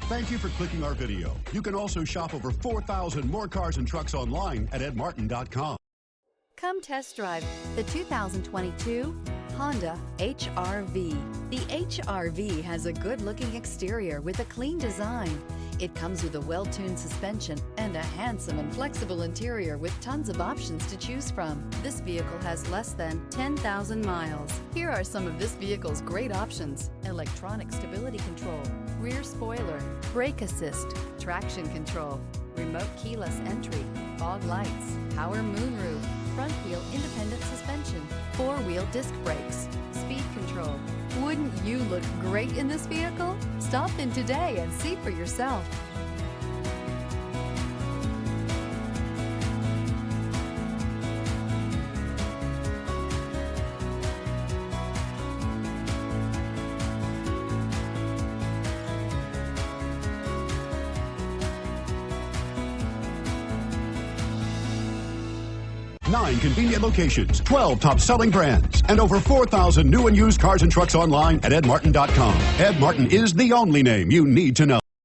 Thank you for clicking our video. You can also shop over 4,000 more cars and trucks online at edmartin.com. Come test drive the 2022 Honda HR-V. The HR-V has a good-looking exterior with a clean design. It comes with a well-tuned suspension and a handsome and flexible interior with tons of options to choose from. This vehicle has less than 10,000 miles. Here are some of this vehicle's great options: electronic stability control, rear spoiler, brake assist, traction control, remote keyless entry, fog lights, power moonroof, front wheel independent suspension, four-wheel disc brakes, speed control. Wouldn't you look great in this vehicle? Stop in today and see for yourself. Nine convenient locations, 12 top-selling brands, and over 4,000 new and used cars and trucks online at edmartin.com. Ed Martin is the only name you need to know.